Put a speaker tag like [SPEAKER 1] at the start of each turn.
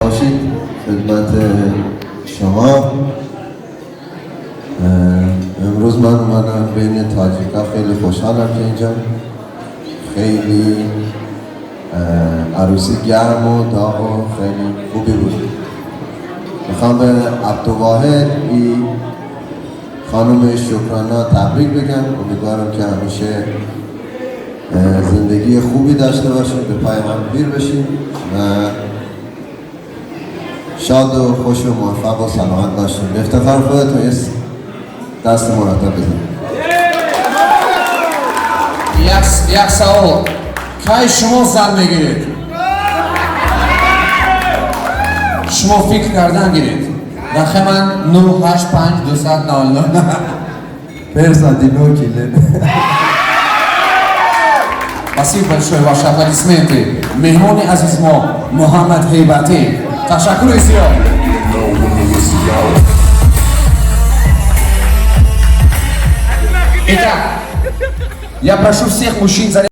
[SPEAKER 1] باشید خدمت شما. امروز من اومدم بین تاجیکا، خیلی خوشحالم که اینجا. خیلی عروسی گرم و داغ و خیلی خوبی بود. میخوام به عبدالواحد ای خانم شکرانا تبریک بگم. امیدوارم که همیشه زندگی خوبی داشته باشیم، به پای هم پیر بشیم و شاد و خوش و موفق و سلامت باشیم. به افتخار خودتون یه دست مرتب بزنید.
[SPEAKER 2] یک سوال، کی شما زن میگیرید؟ شما فکر کردن گیرید؟ رقم من 985-200-99
[SPEAKER 1] Personalmente.
[SPEAKER 2] Спасибо большое, ваши аплодисменты. مهمان عزیز ما محمد هیبتی. تشکر بسیار. Итак, я прошу всех мужчин